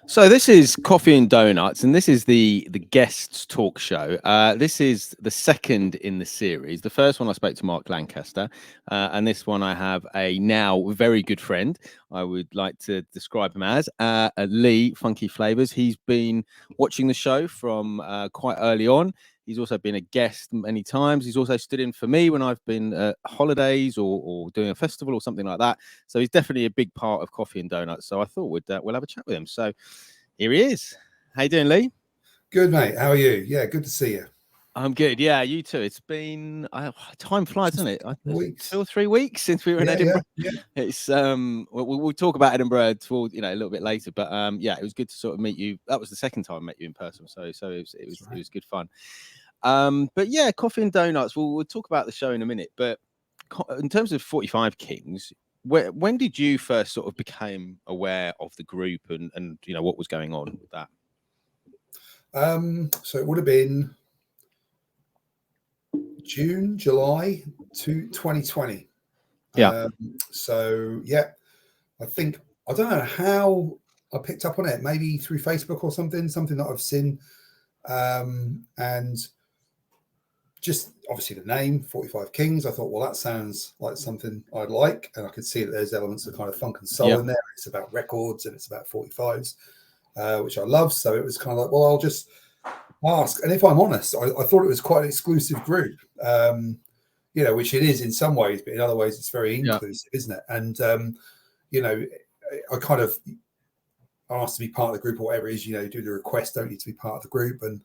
So this is Coffee and Donuts, and this is the guests talk show. This is the second in the series. The first one I spoke to Mark Lancaster, and this one I have a now very good friend. I would like to describe him as Lee Phunky Flavas. He's been watching the show from quite early on. He's also been a guest many times. He's also stood in for me when I've been at holidays or doing a festival or something like that. So he's definitely a big part of Coffee and Donuts. So I thought we'll have a chat with him. So here he is. How you doing, Lee? Good, mate. How are you? Yeah, good to see you. I'm good. Yeah, you too. It's been time flies, doesn't it? 2 Weeks. or 3 weeks since we were in Yeah, yeah, Edinburgh. yeah. It's we'll talk about Edinburgh toward a little bit later, but yeah, it was good to sort of meet you. That was the second time I met you in person, so it was good fun. But yeah, Coffee and Donuts. We'll talk about the show in a minute. But in terms of 45 Kings, when did you first sort of become aware of the group and what was going on with that? So it would have been June, July 2020. Yeah. So yeah, I don't know how I picked up on it. Maybe through Facebook or something that I've seen, and just obviously the name 45 Kings. I thought, well, that sounds like something I'd like, and I could see that there's elements of kind of funk and soul in there. It's about records and it's about 45s, which I love. So it was kind of like, well, I'll just ask. And if I'm honest, I thought it was quite an exclusive group, which it is in some ways, but in other ways, it's very inclusive, isn't it? And, I kind of asked to be part of the group or whatever it is, do the request, don't you, to be part of the group, and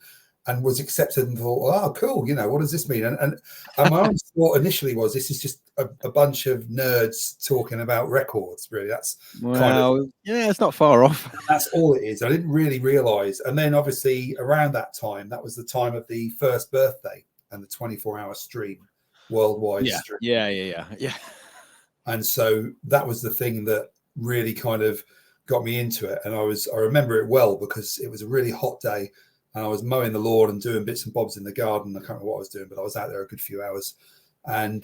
was accepted and thought, oh, cool, what does this mean? And my own thought initially was, this is just a bunch of nerds talking about records, really. That's it's not far off. That's all it is. I didn't really realise. And then obviously around that time, that was the time of the first birthday and the 24-hour stream, worldwide stream. Yeah. And so that was the thing that really kind of got me into it. And I remember it well because it was a really hot day and I was mowing the lawn and doing bits and bobs in the garden. I can't remember what I was doing, but I was out there a good few hours. And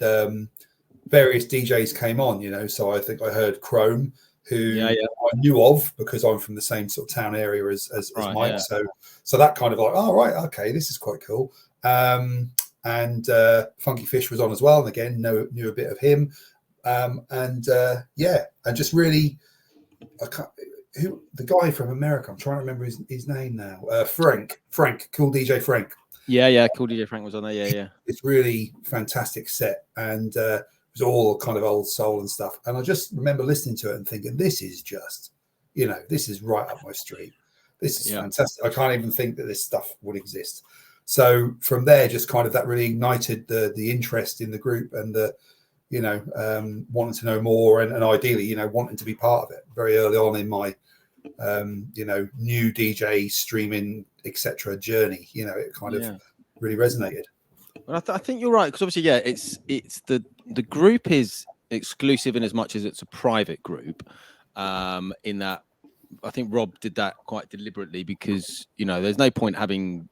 various DJs came on, so I think I heard Chrome, who I knew of because I'm from the same sort of town area as Mike. Yeah. So that kind of like, oh, right, okay, this is quite cool. And Funky Fish was on as well. And again, knew a bit of him. And just really, the guy from America, I'm trying to remember his name now. Frank, Cool DJ Frank. Yeah, Cool DJ Frank was on there. Yeah. It's really fantastic set. And it was all kind of old soul and stuff. And I just remember listening to it and thinking, this is just, this is right up my street. This is fantastic. I can't even think that this stuff would exist. So from there, just kind of that really ignited the interest in the group and the, wanting to know more and ideally, wanting to be part of it very early on in my, new DJ streaming, etc. journey. It kind of really resonated. Well, I think you're right because obviously, it's the group is exclusive in as much as it's a private group. In that, I think Rob did that quite deliberately because there's no point having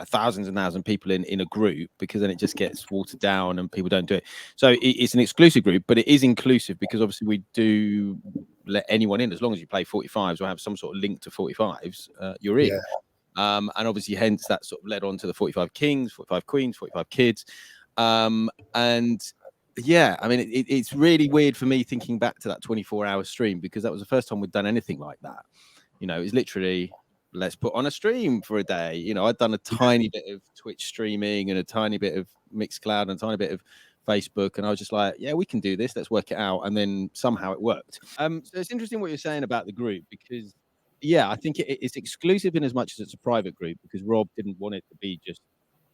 thousands and thousands of people in a group because then it just gets watered down and people don't do it. So it's an exclusive group, but it is inclusive because obviously we do let anyone in as long as you play 45s or have some sort of link to 45s. You're in. Yeah. And obviously, hence that sort of led on to the 45 Kings, 45 Queens, 45 Kids. And yeah, I mean, it's really weird for me thinking back to that 24-hour stream because that was the first time we'd done anything like that. It was literally, let's put on a stream for a day. I'd done a tiny bit of Twitch streaming and a tiny bit of Mixcloud and a tiny bit of Facebook. And I was just like, yeah, we can do this. Let's work it out. And then somehow it worked. So it's interesting what you're saying about the group because I think it's exclusive in as much as it's a private group because Rob didn't want it to be just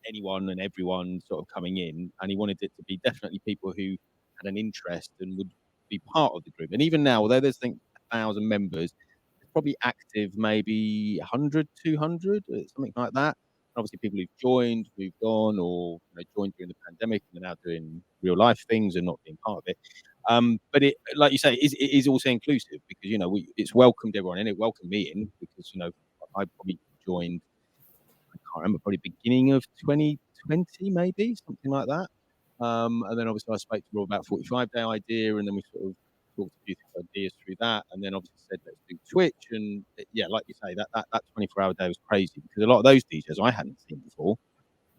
anyone and everyone sort of coming in. And he wanted it to be definitely people who had an interest and would be part of the group. And even now, although there's, I think, 1,000 members, it's probably active maybe 100, 200, something like that. And obviously, people who've joined, moved on, or joined during the pandemic and are now doing real life things and not being part of it. But it, like you say, it is also inclusive because it's welcomed everyone in. It welcomed me in because I probably joined. I can't remember, probably beginning of 2020, maybe something like that. And then obviously I spoke to Rob about 45-day idea, and then we sort of talked a few ideas through that, and then obviously said let's do Twitch, and yeah, like you say, that 24-hour day was crazy because a lot of those DJs I hadn't seen before.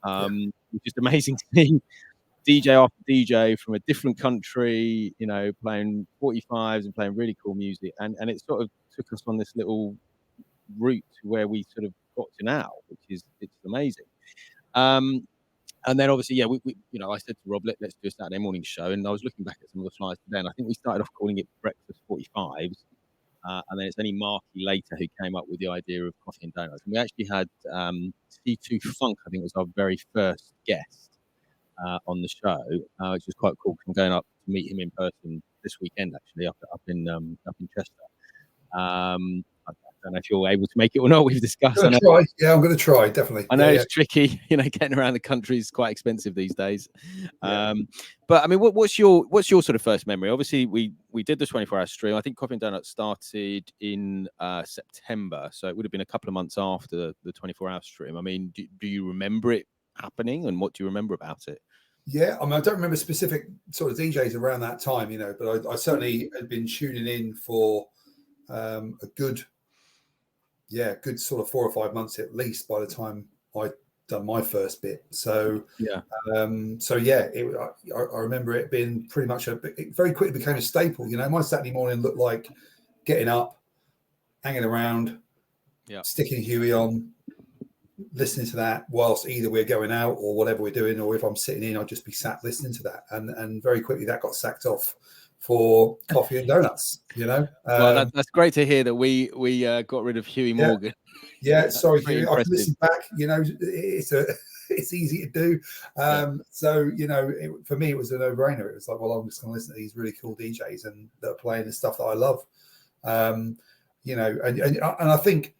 It was just amazing to see DJ after DJ from a different country, you know, playing 45s and playing really cool music, and it sort of took us on this little route to where we sort of got to now, which is it's amazing. And then obviously, yeah, we you know, I said to Rob, let's do a Saturday morning show, and I was looking back at some of the flyers today, and I think we started off calling it Breakfast 45s, and then it's only Marky later who came up with the idea of coffee and donuts. And we actually had C2 Funk, I think was our very first guest on the show, which was quite cool. I'm going up to meet him in person this weekend, actually, up in Chester. I don't know if you're able to make it or not. We've discussed. I'm going to try, definitely. I know it's tricky, you know, getting around the country is quite expensive these days. But I mean, what's your sort of first memory? Obviously, we did the 24-hour stream. I think Coffee and Donuts started in September, so it would have been a couple of months after the 24-hour stream. I mean, do you remember it happening, and what do you remember about it? Yeah, I mean, I don't remember specific sort of DJs around that time, you know, but I certainly had been tuning in for a good sort of 4 or 5 months at least by the time I'd done my first bit. So I remember it being pretty much it very quickly became a staple. You know, my Saturday morning looked like getting up, hanging around, sticking Huey on, listening to that whilst either we're going out or whatever we're doing, or if I'm sitting in, I'll just be sat listening to that. And very quickly that got sacked off for Coffee and Donuts, you know. Well, that's great to hear that we got rid of Huey Morgan. Yeah, sorry, Huey. I can listen back. You know, it's easy to do. So you know, for me, it was a no-brainer. It was like, well, I'm just going to listen to these really cool DJs and that are playing the stuff that I love. You know, and I think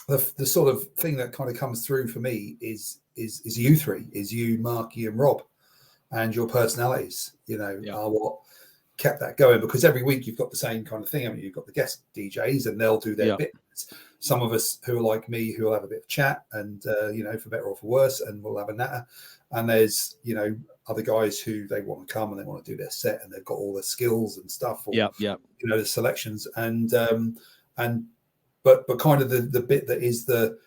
the sort of thing that kind of comes through for me is you three, is you, Marky, and Rob, and your personalities. You know, are what kept that going, because every week you've got the same kind of thing. I mean, you've got the guest DJs and they'll do their bits. Some of us who are like me, who will have a bit of chat and, you know, for better or for worse, and we'll have a natter. And there's, you know, other guys who they want to come and they want to do their set and they've got all the skills and stuff. Or, you know, the selections but kind of the bit that is the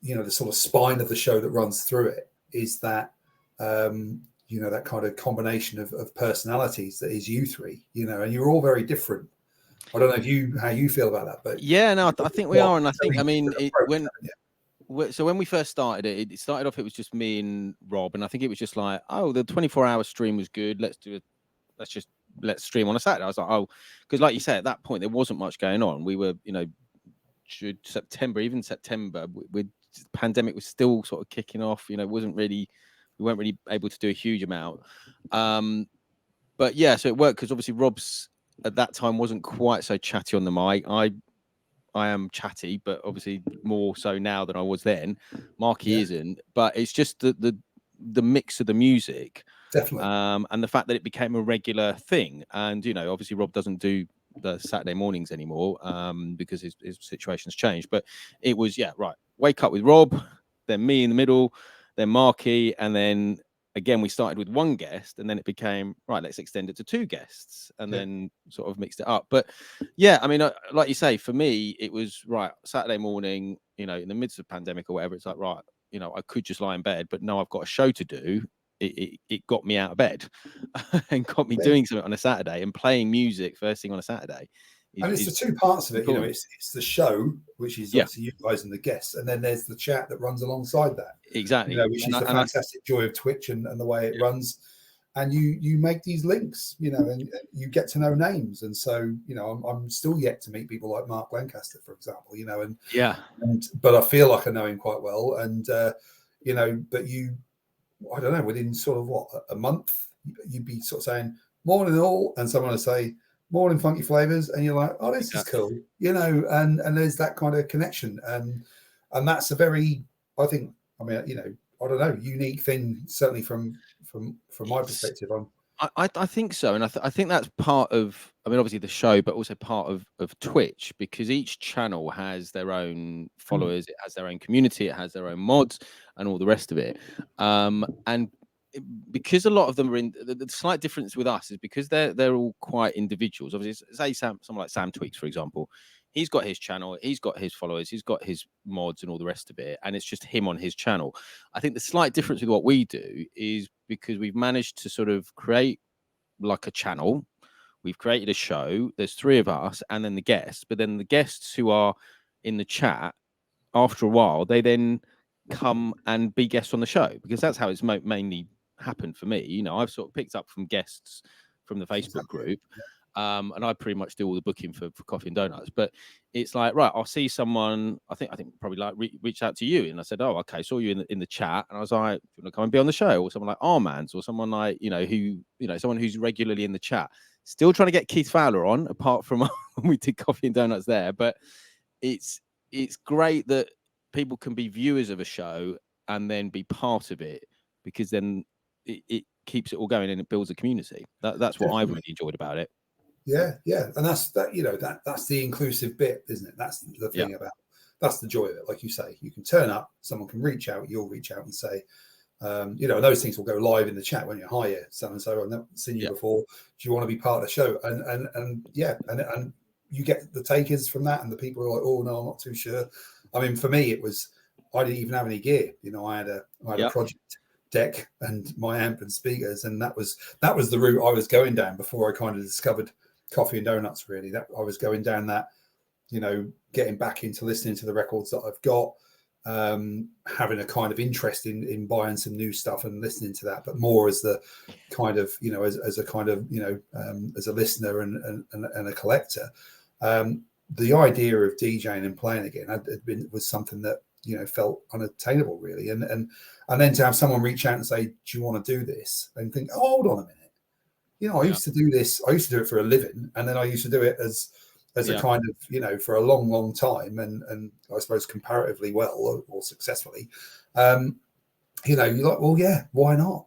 you know, the sort of spine of the show that runs through it is that, you know, that kind of combination of personalities that is you three, you know, and you're all very different. I don't know how you feel about that, but I think we are, and I think, I mean, so when we first started it started off, it was just me and Rob, and I think it was just like, oh, the 24-hour stream was good. Let's stream on a Saturday. I was like, oh, because like you say, at that point there wasn't much going on. We were, you know, September, pandemic was still sort of kicking off. You know, we weren't really able to do a huge amount. But yeah, so it worked because obviously Rob's at that time wasn't quite so chatty on the mic. I am chatty, but obviously more so now than I was then. Marky isn't, but it's just the mix of the music, definitely, and the fact that it became a regular thing. And you know, obviously Rob doesn't do the Saturday mornings anymore because his situation's changed. But it was wake up with Rob, then me in the middle, then Marky, and then again we started with one guest, and then it became let's extend it to two guests, and then sort of mixed it up. But yeah, I mean, like you say, for me it was Saturday morning, you know, in the midst of pandemic or whatever, it's like, you know, I could just lie in bed, but no, I've got a show to do. It got me out of bed and got me doing something on a Saturday and playing music first thing on a Saturday. And it's the two parts of it, you know, it's the show, which is obviously you guys and the guests, and then there's the chat that runs alongside that. Exactly. You know, which is the fantastic joy of Twitch and the way it runs. And you make these links, you know, and you get to know names. And so, you know, I'm still yet to meet people like Mark Lancaster, for example, you know, but I feel like I know him quite well. And, you know, but I don't know, within sort of a month, you'd be sort of saying, morning all, and someone would say, morning Phunky Flavas, and you're like, oh, this is cool, you know, and there's that kind of connection. And that's a very, I think, I mean, you know, I don't know, unique thing, certainly from my perspective. I think so, and I think that's part of, I mean, obviously the show, but also part of Twitch, because each channel has their own followers, it has their own community, it has their own mods, and all the rest of it. And because a lot of them are in the slight difference with us is because they're all quite individuals. Obviously, say someone like Sam Tweaks, for example, he's got his channel, he's got his followers, he's got his mods and all the rest of it, and it's just him on his channel. I think the slight difference with what we do is because we've managed to sort of create like a channel. We've created a show. There's 3 of us and then the guests, but then the guests who are in the chat, after a while, they then come and be guests on the show, because that's how it's mainly happened for me. You know, I've sort of picked up from guests from the Facebook group, and I pretty much do all the booking for Coffee and Donuts. But it's like, right, I'll see someone. I think probably like reached out to you, and I said, oh, okay, saw you in the chat, and I was like, do you want to come and be on the show? Or someone like Armand's, or someone like someone who's regularly in the chat. Still trying to get Keith Fowler on, apart from when we did Coffee and Donuts there. But it's great that people can be viewers of a show and then be part of it, because then it keeps it all going and it builds a community. That's what I've really enjoyed about it. Yeah, and that's that. That's the inclusive bit, isn't it? That's the thing about. That's the joy of it. Like you say, you can turn up, someone can reach out, you'll reach out and say, those things will go live in the chat when you're hired. So and so, I've never seen you before. Do you want to be part of the show? And you get the takers from that, and the people are like, oh no, I'm not too sure. I mean, for me, it was I didn't even have any gear. I had a project deck and my amp and speakers, and that was the route I was going down before I kind of discovered Coffee and Donuts. Really, that I was going down that, getting back into listening to the records that I've got. Having a kind of interest in buying some new stuff and listening to that, but more as the kind of as a kind of as a listener and a collector. The idea of DJing and playing again was something that felt unattainable really, and then to have someone reach out and say, do you want to do this, and think, oh, hold on a minute, I used to do this, I used to do it for a living, and then I used to do it as a kind of, for a long time, and I suppose comparatively well or successfully, you're like, well, yeah, why not?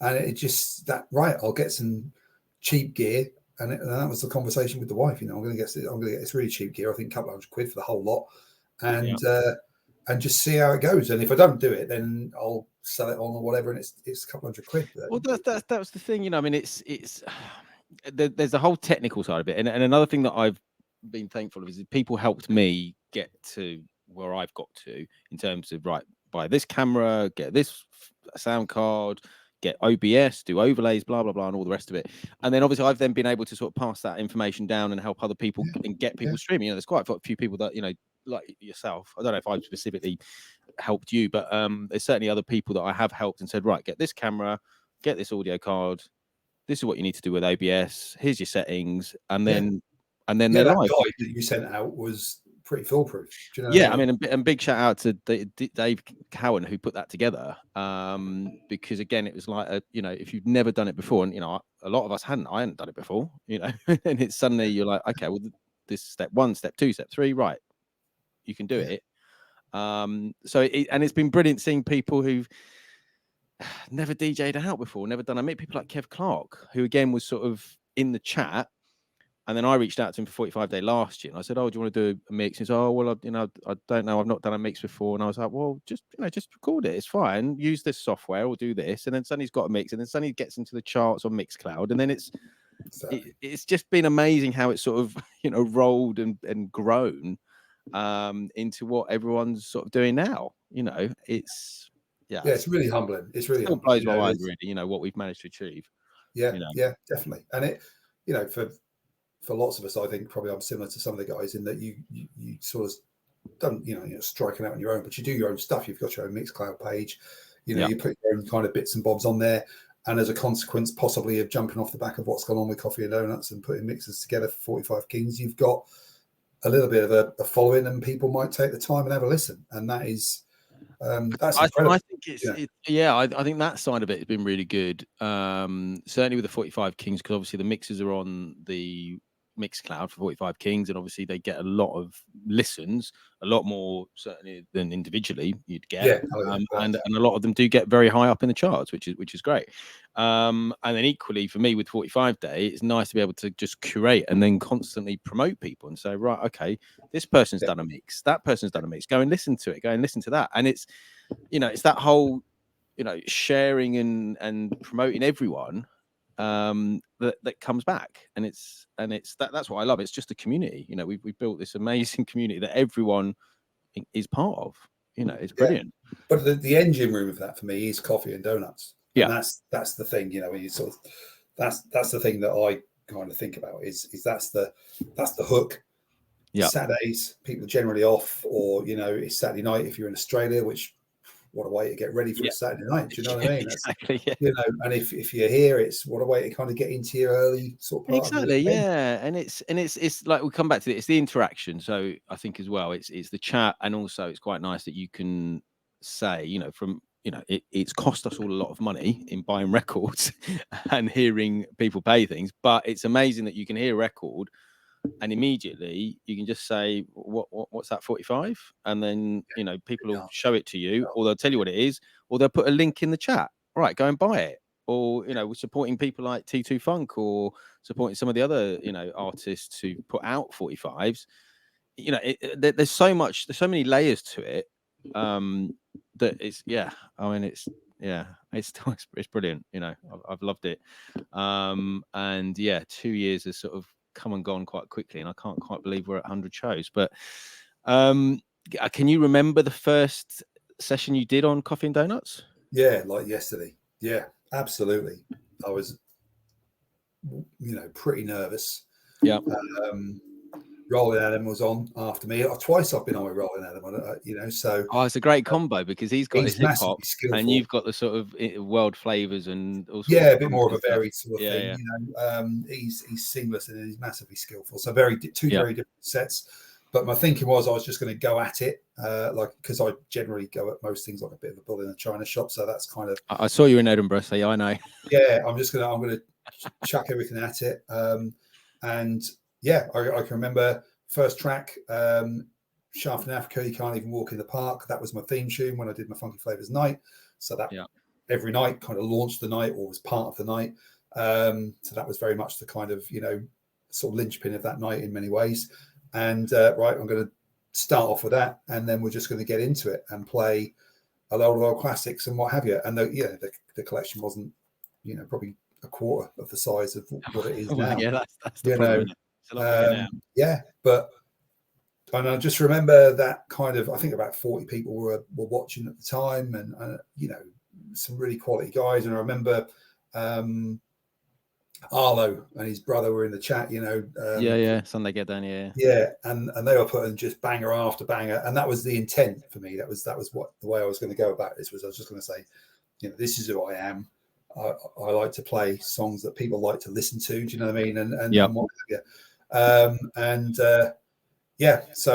And it just right, I'll get some cheap gear, and that was the conversation with the wife. I'm going to get this really cheap gear. I think a couple $100 for the whole lot, and just see how it goes. And if I don't do it, then I'll sell it on or whatever, and it's a couple $100. Well, that was the thing, I mean, it's there's the whole technical side of it, and another thing that I've been thankful of is that people helped me get to where I've got to in terms of, right, buy this camera, get this sound card, get OBS, do overlays, blah blah blah, and all the rest of it. And then obviously I've then been able to sort of pass that information down and help other people and get people streaming. There's quite a few people that like yourself. I don't know if I've specifically helped you, but there's certainly other people that I have helped and said, right, get this camera, get this audio card, this is what you need to do with OBS, here's your settings, and then they're that live. guide that you sent out was pretty foolproof. Do you know I mean, and big shout out to Dave Cowan who put that together, because again, it was like if you've never done it before, and a lot of us I hadn't done it before, and it's suddenly you're like, okay, well, this step 1, step 2, step 3, right, you can do it. So it's been brilliant seeing people who've never DJ'd out before, never done. I met people like Kev Clark, who again was sort of in the chat, and then I reached out to him for 45 Day last year, and I said, "Oh, do you want to do a mix?" He said, "Oh, well, I don't know, I've not done a mix before." And I was like, "Well, just record it. It's fine. Use this software or do this." And then suddenly he's got a mix, and then suddenly he gets into the charts on Mixcloud, and then it's just been amazing how it's sort of rolled and grown into what everyone's sort of doing now. It's really humbling. It's really still blows my mind, really. What we've managed to achieve. Yeah, definitely. And it, for lots of us, I think probably I'm similar to some of the guys in that you sort of don't, you're striking out on your own, but you do your own stuff. You've got your own Mixcloud page, you put your own kind of bits and bobs on there. And as a consequence, possibly of jumping off the back of what's gone on with Coffee and Donuts and putting mixes together for 45 Kings, you've got a little bit of a following, and people might take the time and have a listen. And that is, that's incredible. I think I think that side of it has been really good. Certainly with the 45 Kings, because obviously the mixes are on the Mixcloud for 45 Kings, and obviously they get a lot of listens, a lot more certainly than individually you'd get, and a lot of them do get very high up in the charts, which is great. And then equally for me with 45 Day, it's nice to be able to just curate and then constantly promote people and say, right, okay, this person's done a mix, that person's done a mix, go and listen to it, go and listen to that. And it's it's that whole sharing and promoting everyone that comes back, and that's what I love. It's just a community. We built this amazing community that everyone is part of. It's brilliant. But the engine room of that for me is coffee and donuts. Yeah, and that's the thing. When you sort of that's the thing that I kind of think about is that's the hook. Yeah. Saturdays people are generally off, or it's Saturday night if you're in Australia, which what a way to get ready for a Saturday night. Do you know what I mean? Exactly. Yeah. And if you're here, it's what a way to kind of get into your early sort of part Exactly. of the Yeah. And it's like, we come back to it. It's the interaction. So I think as well, it's the chat, and also it's quite nice that you can say, it's cost us all a lot of money in buying records and hearing people pay things, but it's amazing that you can hear a record and immediately you can just say, what's that, 45? And then people will show it to you, or they'll tell you what it is, or they'll put a link in the chat. Right, go and buy it. Or we're supporting people like T2 Funk, or supporting some of the other artists who put out 45s. There's so many layers to it, that it's it's brilliant. I've loved it. And 2 years has sort of come and gone quite quickly, and I can't quite believe we're at 100 shows. But can you remember the first session you did on Coffee and Donuts? Yeah, like yesterday. Yeah, absolutely. I was pretty nervous. Yeah. Rolling Adam was on after me. Twice I've been on with Rolling Adam, so it's a great combo, because he's got his hip hop skillful, and you've got the sort of world flavors and all sorts a bit more of a varied sort of thing. Yeah. He's seamless and he's massively skillful. So two very different sets. But my thinking was I was just going to go at it, because I generally go at most things like a bit of a bull in a china shop. So that's kind of. I saw you in Edinburgh, so yeah, I know. Yeah, I'm going to chuck everything at it, and. Yeah, I can remember first track, Shaft in Africa, You Can't Even Walk in the Park. That was my theme tune when I did my Phunky Flavas night. So that every night kind of launched the night, or was part of the night. So that was very much the kind of, sort of linchpin of that night in many ways. And right, I'm going to start off with that, and then we're just going to get into it and play a lot of old classics and what have you. And the collection wasn't, probably a quarter of the size of what it is now. Yeah, that's the problem. But and I just remember that kind of, I think about 40 people were watching at the time, and some really quality guys. And I remember Arlo and his brother were in the chat, Sunday Get Down, and they were putting just banger after banger, and that was the intent for me. That was what the way I was going to go about this was. I was just going to say, this is who I am. I like to play songs that people like to listen to. Do you know what I mean? And what have you. So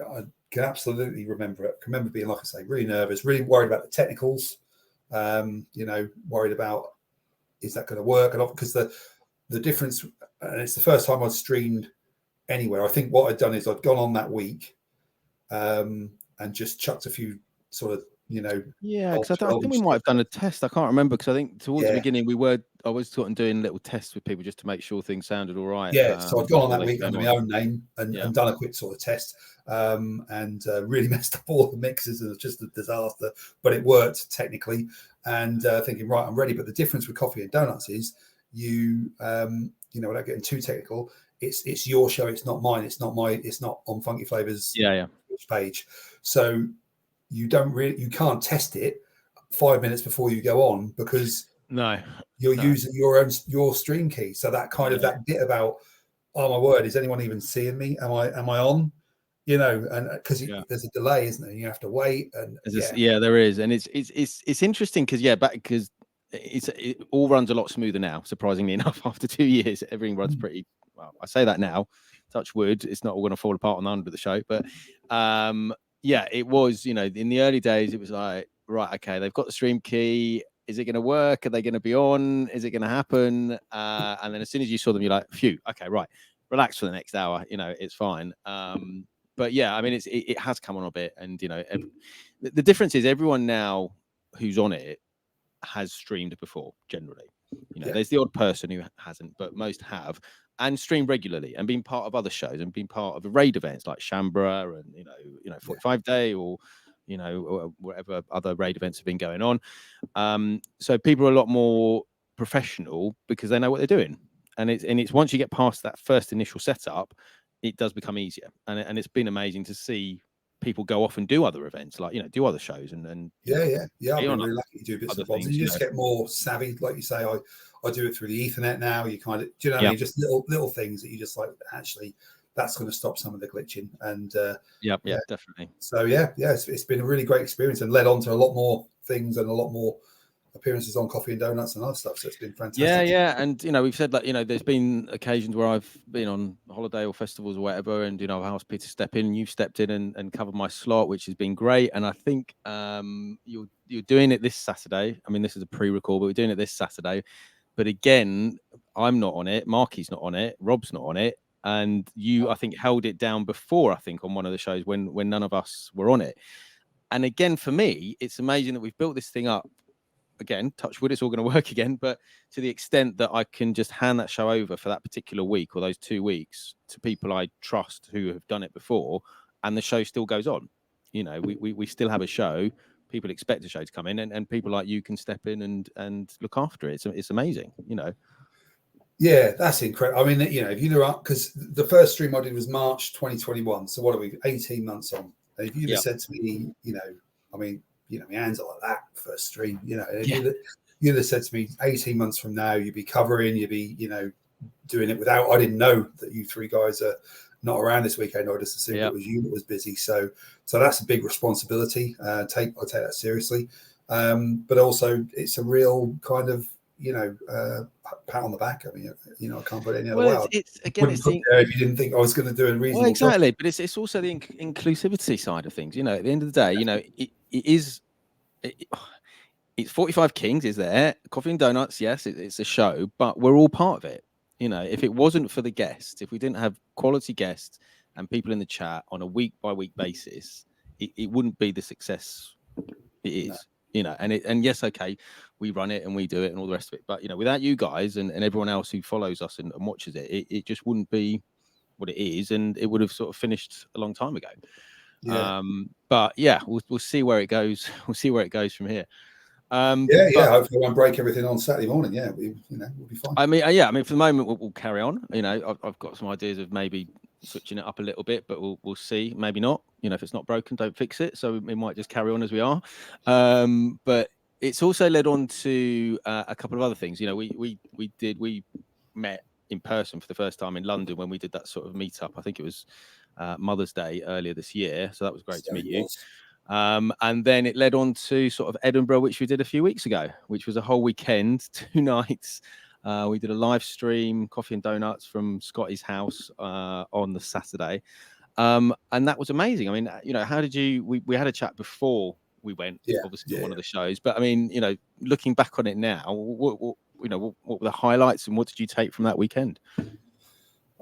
I can absolutely remember it. I can remember being, like I say, really nervous, really worried about the technicals. Worried about, is that going to work? And because the difference, and it's the first time I'd streamed anywhere. I think what I'd done is I'd gone on that week, and just chucked a few sort of. Because I think we might have done a test. I can't remember, because I think towards the beginning I was sort of doing little tests with people just to make sure things sounded all right. So I've gone on that week under my own name and done a quick sort of test, and really messed up all the mixes, and it's just a disaster. But it worked technically, and thinking, right, I'm ready. But the difference with Coffee and Donuts is without getting too technical, it's your show, it's not mine. It's not on Phunky Flavas page. So you can't test it 5 minutes before you go on, because you're using your stream key. So that kind of that bit about, oh my word, is anyone even seeing me? Am I on? And because there's a delay, isn't there? You have to wait, and there is, and it's interesting because it all runs a lot smoother now. Surprisingly enough, after 2 years, everything runs pretty well. I say that now, touch wood, it's not all going to fall apart on the end of the show, but it was, in the early days, it was like, right, okay, they've got the stream key. Is it going to work? Are they going to be on? Is it going to happen? And then as soon as you saw them, you're like, phew, okay, right, relax for the next hour. It's fine. But I mean, it has come on a bit, and the difference is everyone now who's on it has streamed before. Generally, there's the odd person who hasn't, but most have. And stream regularly, and been part of other shows, and been part of the raid events like Shambra and 45 Day, or you know, whatever other raid events have been going on. So people are a lot more professional because they know what they're doing. And it's once you get past that first initial setup, it does become easier. And it's been amazing to see people go off and do other events, like, you know, do other shows and yeah. I've be been on really lucky to do bits other and bobs, and things, you you just know. get more savvy. Like you say, I do it through the Ethernet now. You kind of, do you know what I Yeah. mean? Just little things that you just like, actually, that's going to stop some of the glitching. And Yeah, definitely. so it's been a really great experience and led on to a lot more things and a lot more appearances on Coffee and Donuts and other stuff. So it's been fantastic. Yeah. And, you know, we've said that, you know, there's been occasions where I've been on holiday or festivals or whatever, and, you know, I've asked Peter to step in, and you've stepped in and covered my slot, which has been great. And I think you're doing it this Saturday. I mean, this is a pre-record, but we're doing it this Saturday. But again, I'm not on it. Marky's not on it. Rob's not on it. And you, I think, held it down before, I think, on one of the shows when none of us were on it. And again, for me, it's amazing that we've built this thing up. Again, touch wood, it's all going to work again. But to the extent that I can just hand that show over for that particular week or those 2 weeks to people I trust who have done it before, and the show still goes on. You know, we still have a show. People expect a show to come in, and people like you can step in and look after it. It's amazing, you know. Yeah, that's incredible. I mean, you know, if you look up, because the first stream I did was March 2021. So what are we, 18 months on? And if you'd have said to me, you know, I mean, you know, my hands are like that first stream, you know, if you'd have said to me 18 months from now, you'd be covering, you'd be, you know, doing it without, I didn't know that you three guys are not around this weekend. I just assumed it was you that was busy. So that's a big responsibility. I take that seriously. But also it's a real kind of, you know, pat on the back. I mean, you know, I can't put it any other way. It's again, Wouldn't put there if you didn't think I was going to do a reasonable well, exactly. job. But it's also the inclusivity side of things. You know, at the end of the day, you know, it's 45 Kings is there, Coffee and Donuts. Yes, it's a show, but we're all part of it. You know, if it wasn't for the guests, if we didn't have quality guests and people in the chat on a week by week basis, it wouldn't be the success it is. No. You know, and yes, okay, we run it and we do it and all the rest of it. But, you know, without you guys and everyone else who follows us and watches it just wouldn't be what it is, and it would have sort of finished a long time ago. Yeah. But yeah, we'll see where it goes. We'll see where it goes from here. Hopefully, I won't break everything on Saturday morning. Yeah, we'll be fine. I mean, for the moment, we'll carry on. You know, I've got some ideas of maybe switching it up a little bit, but we'll see. Maybe not. You know, if it's not broken, don't fix it. So we might just carry on as we are. But it's also led on to a couple of other things. You know, we met in person for the first time in London when we did that sort of meetup. I think it was Mother's Day earlier this year. So that was great to meet you. And then it led on to sort of Edinburgh, which we did a few weeks ago, which was a whole weekend, 2 nights. We did a live stream, Coffee and Donuts from Scottys house on the Saturday. And that was amazing. I mean, you know, how did you, we had a chat before we went, obviously, to one of the shows. But I mean, you know, looking back on it now, what were the highlights and what did you take from that weekend?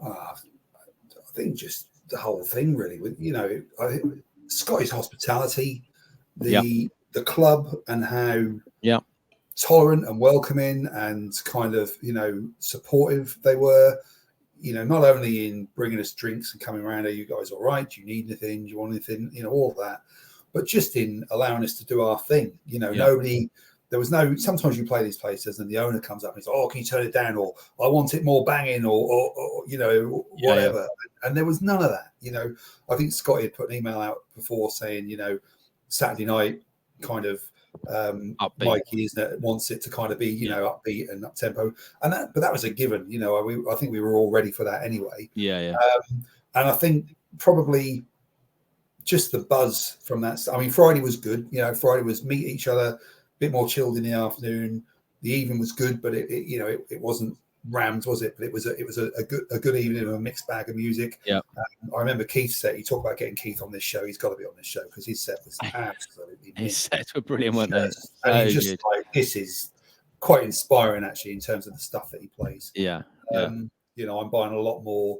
I think just the whole thing, really. With, you know, Scottys Hospitality, the club, and how tolerant and welcoming and kind of, you know, supportive they were. You know, not only in bringing us drinks and coming around, are you guys all right? Do you need anything? Do you want anything? You know, all of that. But just in allowing us to do our thing. You know, there was no, sometimes you play these places and the owner comes up and says, oh, can you turn it down? Or I want it more banging or you know, whatever. Yeah. And there was none of that. You know, I think Scotty had put an email out before saying, you know, Saturday night kind of Mikey, isn't it, wants it to kind of be, you know, upbeat and up tempo. And but that was a given, you know, I think we were all ready for that anyway. And I think probably just the buzz from that. I mean, Friday was good. You know, Friday was meet each other, a bit more chilled in the afternoon. The evening was good, but it wasn't rammed, was it? But it was a good evening of a mixed bag of music. Yeah. I remember Keith's set. You talk about getting Keith on this show. He's got to be on this show because his set was absolutely. His sets were brilliant, weren't they? And he's just like, this is quite inspiring actually in terms of the stuff that he plays. Yeah. You know, I'm buying a lot more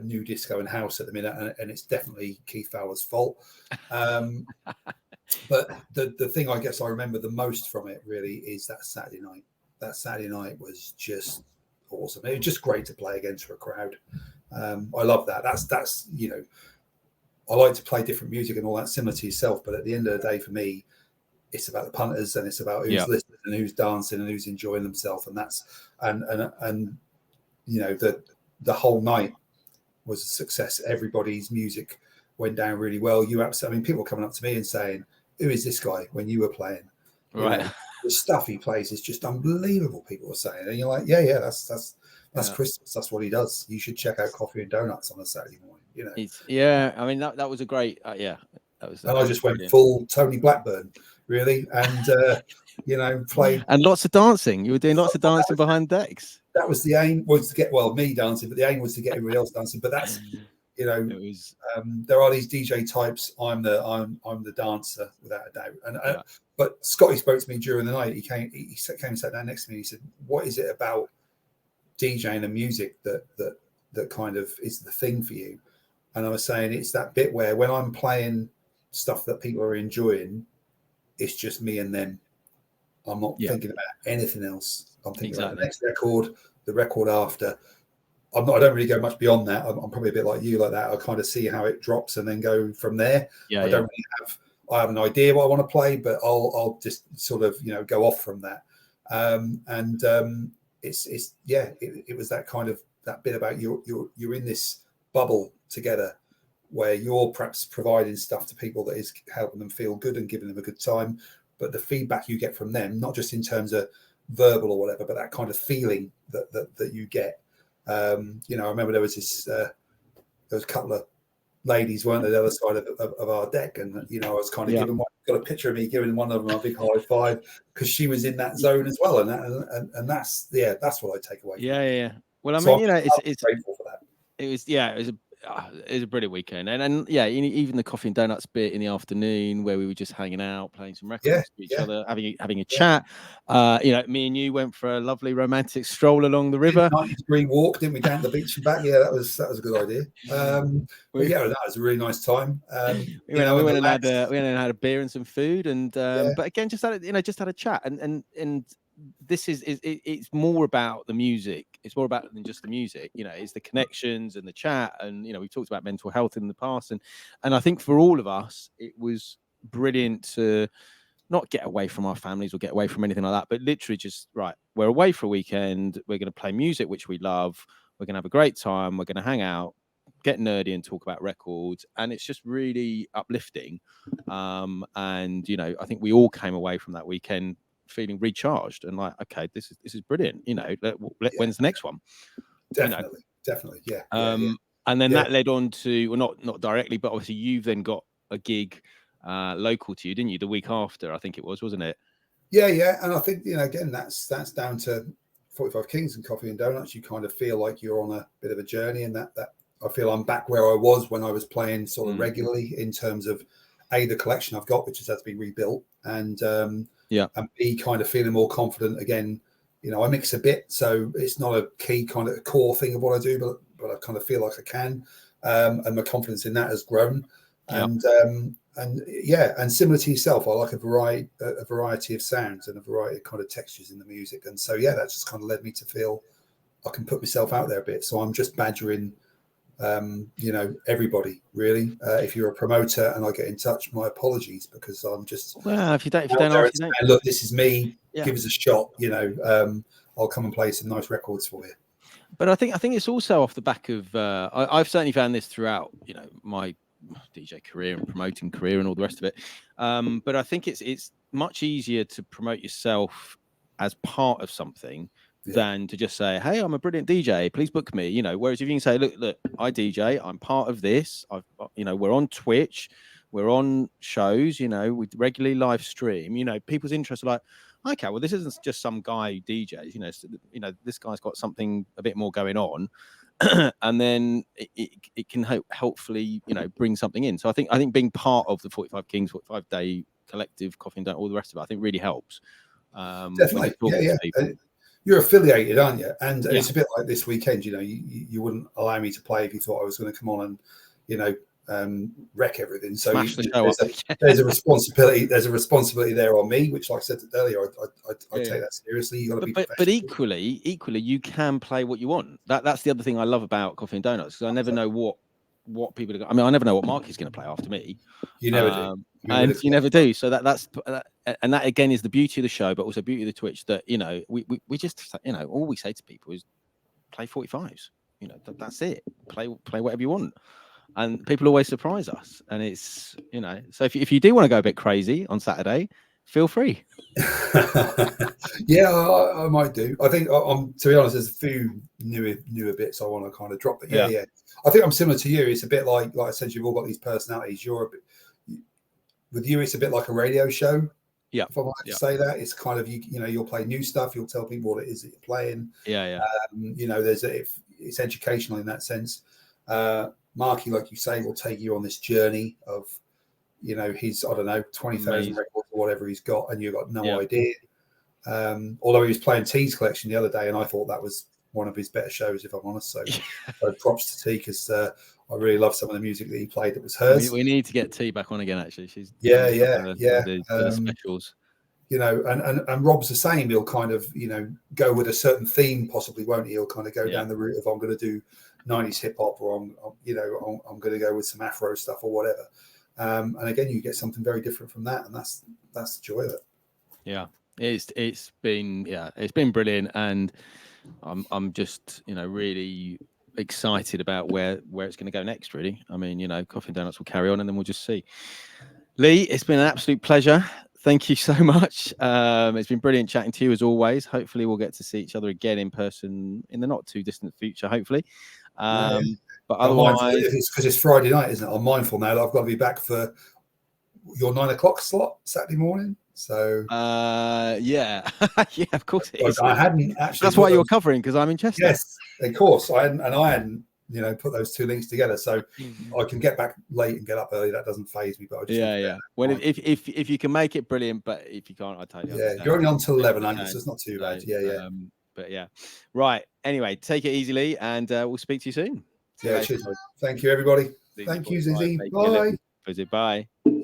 new disco and house at the minute, and it's definitely Keith Fowler's fault. But the thing I guess I remember the most from it really is that Saturday night. That Saturday night was just awesome. It was just great to play against for a crowd. I love that. That's you know, I like to play different music and all that, similar to yourself. But at the end of the day, for me, it's about the punters, and it's about who's listening and who's dancing and who's enjoying themselves. And that's and you know, the whole night was a success. Everybody's music went down really well. I mean, people coming up to me and saying, "Who is this guy?" When you were playing, right? You know, the stuff he plays is just unbelievable. People were saying, and you're like, "Yeah, that's Criztoz. That's what he does. You should check out Coffee and Donuts on a Saturday morning." You know, I mean, that was a great, that was. And I just went full Tony Blackburn, really, and you know, played and lots of dancing. You were doing lots of dancing behind decks. That was the aim, was to get me dancing, but the aim was to get everybody else dancing. But that's, you know, it was. There are these DJ types. I'm the dancer without a doubt. And but Scotty spoke to me during the night. He came and sat down next to me. He said, "What is it about DJing and music that kind of is the thing for you?" And I was saying, it's that bit where when I'm playing stuff that people are enjoying, it's just me and them. I'm not thinking about anything else. I'm thinking about the next record, the record after. I don't really go much beyond that. I'm probably a bit like you, like that. I kind of see how it drops and then go from there. I don't really have an idea what I want to play, but I'll just sort of, you know, go off from that. It was that kind of, that bit about you're in this bubble together where you're perhaps providing stuff to people that is helping them feel good and giving them a good time, but the feedback you get from them, not just in terms of verbal or whatever, but that kind of feeling that you get. You know, I remember there was there was a couple of ladies, weren't there, the other side of our deck, and you know, I was kind of giving got a picture of me giving one of them a big high five because she was in that zone as well, and that's what I take away. Well, I mean, so you know, it's grateful for that. It was a brilliant weekend, and even the coffee and donuts bit in the afternoon where we were just hanging out, playing some records to each other, having a chat. You know, me and you went for a lovely romantic stroll along the river. 90-degree walk, didn't we, down to the beach and back? Yeah, that was a good idea. But that was a really nice time. We went and had a beer and some food, and but again, just had a chat, and this it's more about the music. It's more about than just the music, you know, it's the connections and the chat. And, you know, we've talked about mental health in the past. And I think for all of us, it was brilliant to not get away from our families or get away from anything like that, but literally just, right, we're away for a weekend. We're going to play music, which we love. We're going to have a great time. We're going to hang out, get nerdy and talk about records. And it's just really uplifting. And, you know, I think we all came away from that weekend feeling recharged and like, okay, this is brilliant, you know, when's the next one? Definitely and then that led on to, well, not directly, but obviously you've then got a gig local to you, didn't you, the week after? I think it was, wasn't it? And I think, you know, again, that's down to 45 Kings and Coffee and Donuts. You kind of feel like you're on a bit of a journey, and that I feel I'm back where I was when I was playing sort of regularly, in terms of the collection I've got, which has been rebuilt, and and B, kind of feeling more confident again. You know, I mix a bit, so it's not a key kind of core thing of what I do, but I kind of feel like I can, and my confidence in that has grown. And similar to yourself, I like a variety of sounds and a variety of kind of textures in the music, and so that just kind of led me to feel I can put myself out there a bit. So I'm just badgering you know, everybody really. If you're a promoter and I get in touch, my apologies, because I'm just if you don't ask, look, this is me, give us a shot, you know. I'll come and play some nice records for you. But I think it's also off the back of I've certainly found this throughout, you know, my DJ career and promoting career and all the rest of it. But I think it's much easier to promote yourself as part of something than to just say, hey, I'm a brilliant DJ, please book me, you know. Whereas if you can say, look, I DJ, I'm part of this, you know, we're on Twitch, we're on shows, you know, we regularly live stream, you know, people's interests are like, okay, well, this isn't just some guy who DJs, you know, this guy's got something a bit more going on. And then it can hopefully, you know, bring something in. So I think being part of the 45 Kings 45-day collective, Coffee and Donut, all the rest of it, I think really helps. Definitely, you're affiliated, aren't you? And it's a bit like this weekend. You know, you wouldn't allow me to play if you thought I was going to come on and, you know, wreck everything. So there's a responsibility. There's a responsibility there on me, which, like I said earlier, I take that seriously. You got to be professional. But equally, you can play what you want. That's the other thing I love about Coffee and Donuts, because I never know what what people are. I mean, I never know what Mark is going to play after me. You never do. And you never do. So that's and that again is the beauty of the show, but also beauty of the Twitch. That we just all we say to people is play 45s. That's it. Play whatever you want, and people always surprise us. And it's so if you do want to go a bit crazy on Saturday, feel free. Yeah, I might do. I think I'm to be honest. There's a few newer bits I want to kind of drop, but yeah. I think I'm similar to you. It's a bit like I said, you've all got these personalities. With you, it's a bit like a radio show. Yeah. If I might say that, it's kind of you'll play new stuff. You'll tell people what it is that you're playing. Yeah. It's educational in that sense. Marky, like you say, will take you on this journey of his 20,000 records or whatever he's got, and you've got no idea. Although he was playing T's collection the other day, and I thought that was one of his better shows, if I'm honest. So props to T, because I really love some of the music that he played that was hers. We need to get T back on again, actually. She's the specials. And Rob's the same. He'll kind of go with a certain theme, possibly, won't he? He'll kind of go down the route of I'm going to do 90s hip hop, or I'm going to go with some Afro stuff or whatever. And again, you get something very different from that, and that's the joy of it. Yeah, it's been brilliant, and I'm just really excited about where it's going to go next. Really, I mean, Coffee and Donuts will carry on, and then we'll just see. Lee, it's been an absolute pleasure. Thank you so much. It's been brilliant chatting to you as always. Hopefully, we'll get to see each other again in person in the not too distant future. Hopefully. But otherwise, it's because it's Friday night, isn't it? I'm mindful now that I've got to be back for your 9 o'clock slot Saturday morning. So yeah, of course it is. I hadn't actually. That's why you're covering, because I'm in Chester. Yes, of course. I hadn't put those two links together, so I can get back late and get up early. That doesn't faze me. But I just Well, if you can make it, brilliant. But if you can't, I totally understand. You're only on till 11, aren't you? So it's not too bad. Yeah. But yeah, right. Anyway, take it easy, Lee, and we'll speak to you soon. Yeah, cheers. Thank you, everybody. Thank you, Zizzy. Bye. Bye.